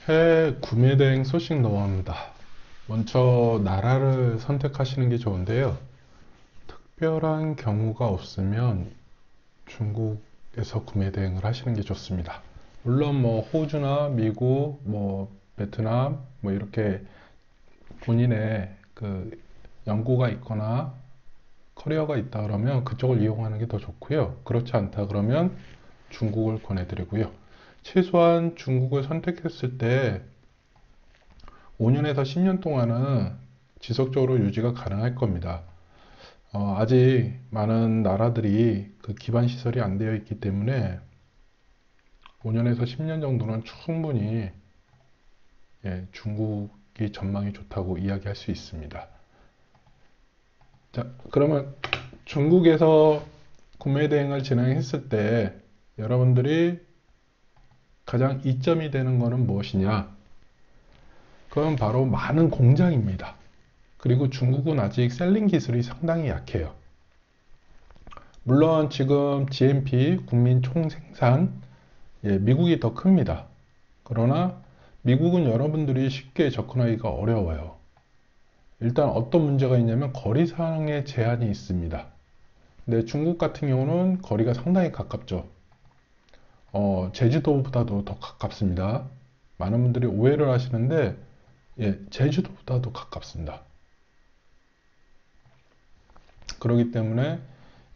해외 구매 대행 소식 넘어갑니다. 먼저 나라를 선택하시는 게 좋은데요. 특별한 경우가 없으면 중국에서 구매 대행을 하시는 게 좋습니다. 물론 뭐 호주나 미국, 뭐 베트남, 뭐 이렇게 본인의 그 연고가 있거나 커리어가 있다 그러면 그쪽을 이용하는 게 더 좋고요. 그렇지 않다 그러면 중국을 권해드리고요. 최소한 중국을 선택했을 때 5년에서 10년 동안은 지속적으로 유지가 가능할 겁니다. 아직 많은 나라들이 그 기반 시설이 안 되어 있기 때문에 5년에서 10년 정도는 충분히 중국이 전망이 좋다고 이야기할 수 있습니다. 자, 그러면 중국에서 구매 대행을 진행했을 때 여러분들이 가장 이점이 되는 것은 무엇이냐? 그건 바로 많은 공장입니다. 그리고 중국은 아직 셀링 기술이 상당히 약해요. 물론 지금 GNP, 국민 총생산, 미국이 더 큽니다. 그러나 미국은 여러분들이 쉽게 접근하기가 어려워요. 일단 어떤 문제가 있냐면 거리상의 제한이 있습니다. 근데 중국 같은 경우는 거리가 상당히 가깝죠. 제주도보다도 더 가깝습니다. 많은 분들이 오해를 하시는데, 제주도보다도 가깝습니다. 그렇기 때문에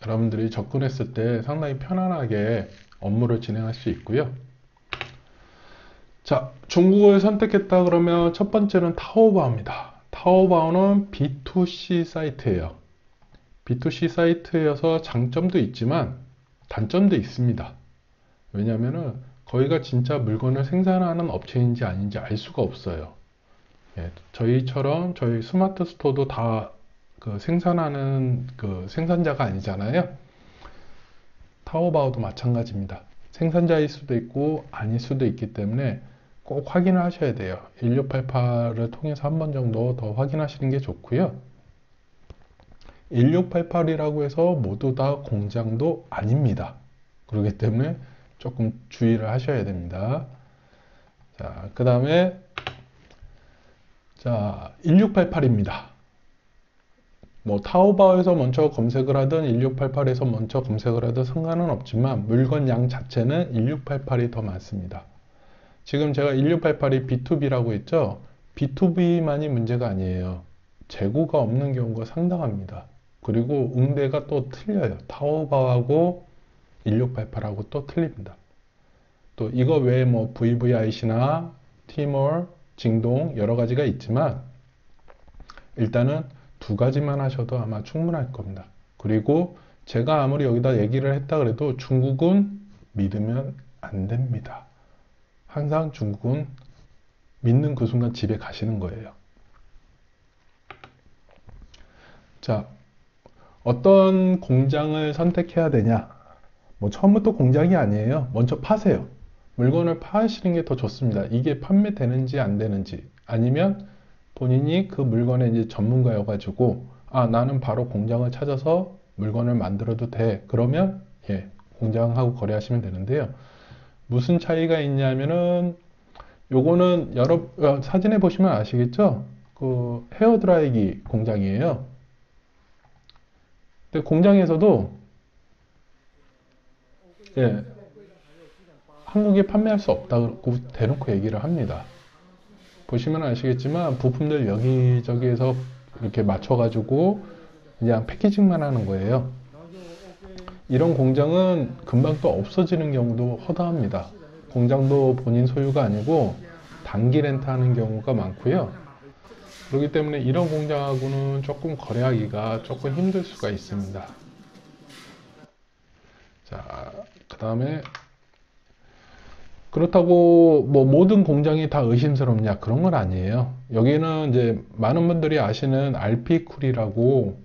여러분들이 접근했을 때 상당히 편안하게 업무를 진행할 수 있고요. 자, 중국을 선택했다 그러면 첫 번째는 타오바오입니다. 타오바오는 B2C 사이트예요. B2C 사이트여서 장점도 있지만 단점도 있습니다. 왜냐하면 거기가 진짜 물건을 생산하는 업체인지 아닌지 알 수가 없어요. 저희처럼 저희 스마트 스토어도 다 그 생산하는 그 생산자가 아니잖아요. 타오바오도 마찬가지입니다. 생산자일 수도 있고 아닐 수도 있기 때문에 꼭 확인을 하셔야 돼요. 1688을 통해서 한 번 정도 더 확인하시는 게 좋고요. 1688이라고 해서 모두 다 공장도 아닙니다. 그렇기 때문에 조금 주의를 하셔야 됩니다. 자, 그 다음에 자, 1688입니다. 뭐 타오바오에서 먼저 검색을 하든 1688에서 먼저 검색을 하든 상관은 없지만 물건 양 자체는 1688이 더 많습니다. 지금 제가 1688이 B2B라고 했죠? B2B만이 문제가 아니에요. 재고가 없는 경우가 상당합니다. 그리고 응대가 또 틀려요. 타오바오하고 1688하고 또 틀립니다. 또 이거 외에 뭐 VVIC나 티몰, 징동 여러 가지가 있지만 일단은 두 가지만 하셔도 아마 충분할 겁니다. 그리고 제가 아무리 여기다 얘기를 했다 그래도 중국은 믿으면 안 됩니다. 항상 중국은 믿는 그 순간 집에 가시는 거예요. 자, 어떤 공장을 선택해야 되냐? 뭐 처음부터 공장이 아니에요. 먼저 파세요. 물건을 파시는 게 더 좋습니다. 이게 판매되는지 안 되는지 아니면 본인이 그 물건의 이제 전문가여가지고 나는 바로 공장을 찾아서 물건을 만들어도 돼. 그러면 공장하고 거래하시면 되는데요. 무슨 차이가 있냐면은 요거는 사진에 보시면 아시겠죠? 그 헤어드라이기 공장이에요. 근데 공장에서도 예, 한국에 판매할 수 없다고 대놓고 얘기를 합니다. 보시면 아시겠지만 부품들 여기저기에서 이렇게 맞춰가지고 그냥 패키징만 하는 거예요. 이런 공장은 금방 또 없어지는 경우도 허다합니다. 공장도 본인 소유가 아니고 단기 렌트하는 경우가 많고요. 그렇기 때문에 이런 공장하고는 조금 거래하기가 조금 힘들 수가 있습니다. 자, 그 다음에 그렇다고 뭐 모든 공장이 다 의심스럽냐 그런 건 아니에요. 여기는 이제 많은 분들이 아시는 알피쿨이라고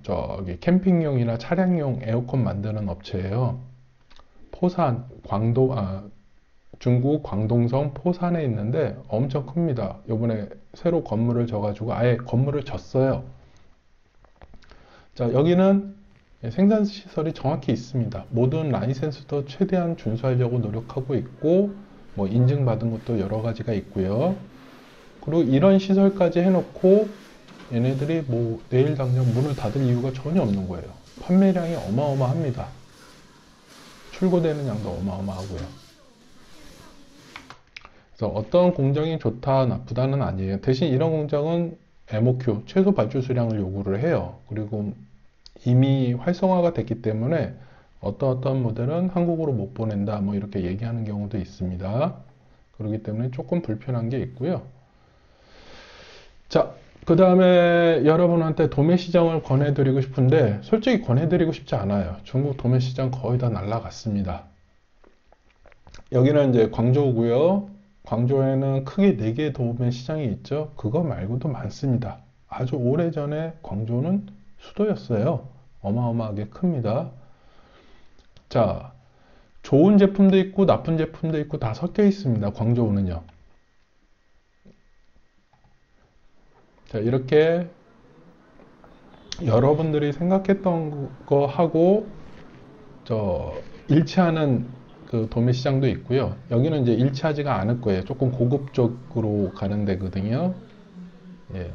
저기 캠핑용이나 차량용 에어컨 만드는 업체예요. 포산, 중국 광동성 포산에 있는데 엄청 큽니다. 요번에 새로 건물을 져가지고 아예 건물을 졌어요. 자, 여기는 생산 시설이 정확히 있습니다. 모든 라이센스도 최대한 준수하려고 노력하고 있고 뭐 인증받은 것도 여러 가지가 있고요. 그리고 이런 시설까지 해놓고 얘네들이 뭐 내일 당장 문을 닫을 이유가 전혀 없는 거예요. 판매량이 어마어마합니다. 출고되는 양도 어마어마하고요. 그래서 어떤 공정이 좋다 나쁘다는 아니에요. 대신 이런 공정은 MOQ, 최소 발주 수량을 요구를 해요. 그리고 이미 활성화가 됐기 때문에 어떤 모델은 한국으로 못 보낸다 뭐 이렇게 얘기하는 경우도 있습니다. 그렇기 때문에 조금 불편한 게 있고요. 자, 그 다음에 여러분한테 도매 시장을 권해드리고 싶은데 솔직히 권해드리고 싶지 않아요. 중국 도매 시장 거의 다 날라갔습니다. 여기는 이제 광저우고요. 광저우에는 크게 4개의 도매 시장이 있죠. 그거 말고도 많습니다. 아주 오래전에 광저우는 수도였어요. 어마어마하게 큽니다. 자, 좋은 제품도 있고 나쁜 제품도 있고 다 섞여 있습니다. 광저우는요. 자, 이렇게 여러분들이 생각했던 거 하고 일치하는 그 도매 시장도 있고요. 여기는 이제 일치하지가 않을 거예요. 조금 고급 쪽으로 가는 데거든요. 예.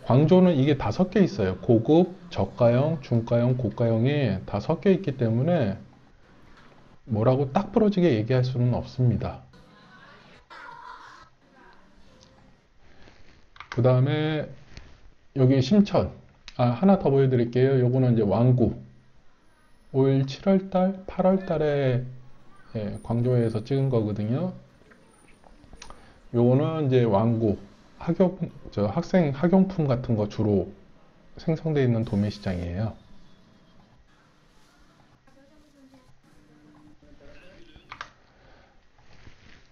광저우는 이게 다 섞여 있어요. 고급, 저가형, 중가형, 고가형이 다 섞여 있기 때문에 뭐라고 딱 부러지게 얘기할 수는 없습니다. 그 다음에 여기 심천. 하나 더 보여드릴게요. 요거는 이제 왕구. 올 7월달, 8월달에 광저우에서 찍은 거거든요. 요거는 이제 왕구. 학생 학용품 같은 거 주로 생성되어 있는 도매 시장이에요.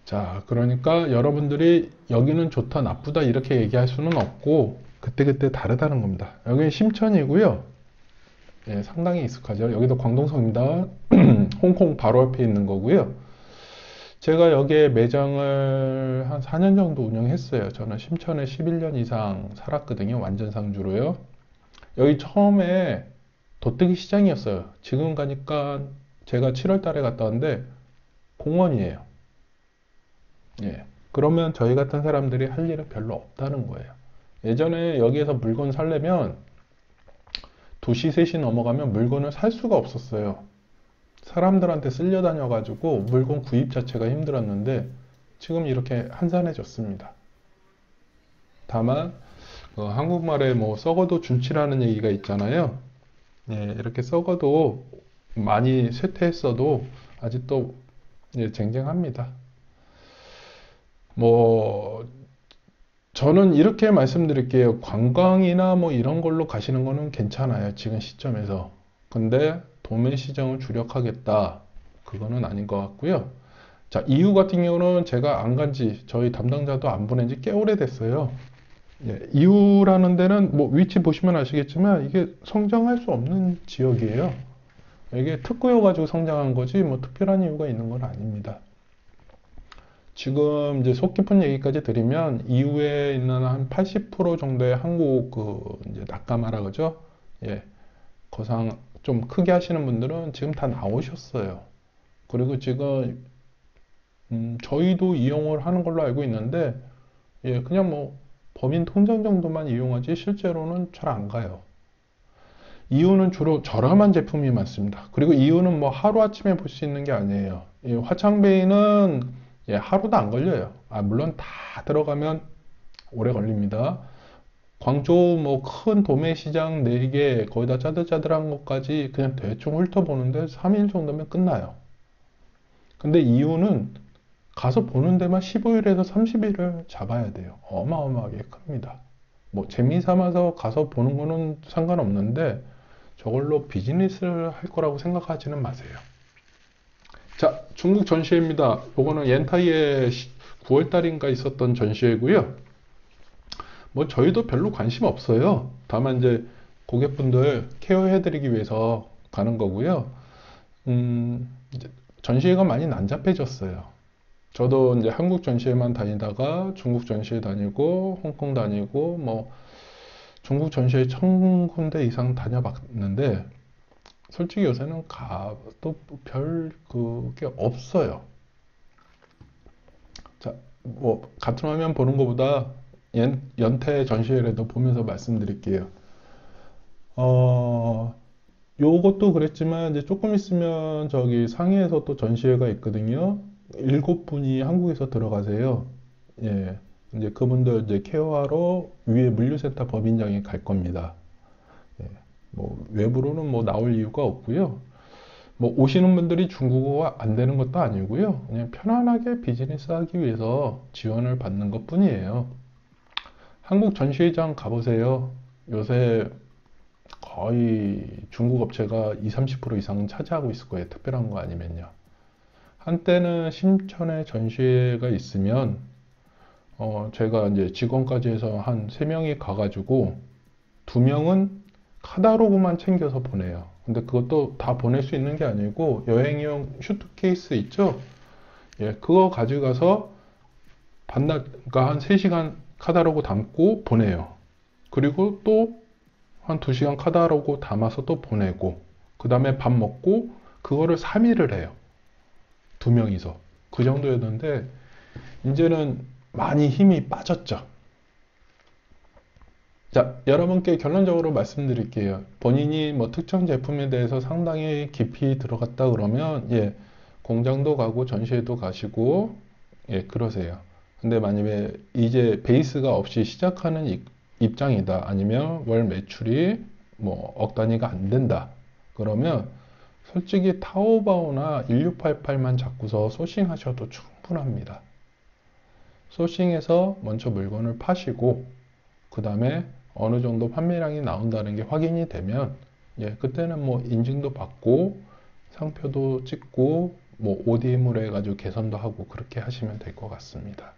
자, 그러니까 여러분들이 여기는 좋다, 나쁘다 이렇게 얘기할 수는 없고 그때그때 다르다는 겁니다. 여기는 심천이고요. 예, 상당히 익숙하죠. 여기도 광동성입니다. 홍콩 바로 옆에 있는 거고요. 제가 여기에 매장을 한 4년 정도 운영했어요. 저는 심천에 11년 이상 살았거든요. 완전 상주로요. 여기 처음에 도떼기 시장이었어요. 지금 가니까 제가 7월 달에 갔다 왔는데 공원이에요. 예. 그러면 저희 같은 사람들이 할 일은 별로 없다는 거예요. 예전에 여기에서 물건 살려면 2시, 3시 넘어가면 물건을 살 수가 없었어요. 사람들한테 쓸려 다녀가지고 물건 구입 자체가 힘들었는데 지금 이렇게 한산해졌습니다. 다만 한국말에 뭐 썩어도 준치라는 얘기가 있잖아요. 예, 이렇게 썩어도 많이 쇠퇴했어도 아직도 예, 쟁쟁합니다. 뭐 저는 이렇게 말씀드릴게요. 관광이나 뭐 이런 걸로 가시는 거는 괜찮아요. 지금 시점에서. 근데 도매 시장을 주력하겠다. 그거는 아닌 것 같고요. 자, EU 같은 경우는 제가 안 간지 저희 담당자도 안 보낸 지 꽤 오래됐어요. 예, EU라는 데는 뭐 위치 보시면 아시겠지만 이게 성장할 수 없는 지역이에요. 이게 특구여가지고 성장한 거지 뭐 특별한 이유가 있는 건 아닙니다. 지금 이제 속 깊은 얘기까지 드리면 이후에 있는 한 80% 정도의 한국 이제 낙가마라 그죠? 예. 거상 좀 크게 하시는 분들은 지금 다 나오셨어요. 그리고 지금 저희도 이용을 하는 걸로 알고 있는데 예, 그냥 뭐 법인 통장 정도만 이용하지 실제로는 잘 안 가요. 이유는 주로 저렴한 제품이 많습니다. 그리고 이유는 뭐 하루아침에 볼 수 있는 게 아니에요. 이 화창베이는 예, 하루도 안 걸려요. 물론 다 들어가면 오래 걸립니다. 광저우 뭐 큰 도매 시장 4개 거의 다 짜들짜들한 것까지 그냥 대충 훑어보는데 3일 정도면 끝나요. 근데 이유는 가서 보는 데만 15일에서 30일을 잡아야 돼요. 어마어마하게 큽니다. 뭐 재미삼아서 가서 보는 거는 상관없는데 저걸로 비즈니스를 할 거라고 생각하지는 마세요. 자, 중국 전시회입니다. 요거는 옌타이에 9월달인가 있었던 전시회고요. 뭐 저희도 별로 관심 없어요. 다만 이제 고객분들 케어해드리기 위해서 가는 거고요. 이제 전시회가 많이 난잡해졌어요. 저도 이제 한국 전시회만 다니다가 중국 전시회 다니고 홍콩 다니고 뭐 중국 전시회 1000군데 이상 다녀봤는데 솔직히 요새는 가도 별 그게 없어요. 자, 뭐 같은 화면 보는 것보다 연태 전시회라도 보면서 말씀드릴게요. 어, 요것도 그랬지만 이제 조금 있으면 저기 상해에서 또 전시회가 있거든요. 7분이 한국에서 들어가세요. 예. 이제 그분들 이제 케어하러 위에 물류센터 법인장에 갈 겁니다. 예. 뭐 외부로는 뭐 나올 이유가 없고요. 뭐 오시는 분들이 중국어가 안 되는 것도 아니고요. 그냥 편안하게 비즈니스 하기 위해서 지원을 받는 것뿐이에요. 한국 전시회장 가보세요. 요새 거의 중국 업체가 20, 30% 이상은 차지하고 있을 거예요. 특별한 거 아니면요. 한때는 심천에 전시회가 있으면 제가 이제 직원까지 해서 한 3명이 가가지고 2명은 카다로그만 챙겨서 보내요. 근데 그것도 다 보낼 수 있는 게 아니고 여행용 슈트케이스 있죠? 예, 그거 가져가서 반납, 그러니까 한 3시간 카다로그 담고 보내요. 그리고 또 한 2시간 카다로그 담아서 또 보내고 그 다음에 밥 먹고 그거를 3일을 해요. 2명이서. 그 정도였는데 이제는 많이 힘이 빠졌죠. 자, 여러분께 결론적으로 말씀드릴게요. 본인이 뭐 특정 제품에 대해서 상당히 깊이 들어갔다 그러면, 예, 공장도 가고 전시회도 가시고, 예, 그러세요. 근데 만약에 이제 베이스가 없이 시작하는 입장이다. 아니면 월 매출이 뭐 억 단위가 안 된다. 그러면 솔직히 타오바오나 1688만 잡고서 소싱 하셔도 충분합니다. 소싱해서 먼저 물건을 파시고, 그 다음에 어느 정도 판매량이 나온다는 게 확인이 되면, 예, 그때는 뭐 인증도 받고, 상표도 찍고, 뭐 ODM으로 해가지고 개선도 하고 그렇게 하시면 될 것 같습니다.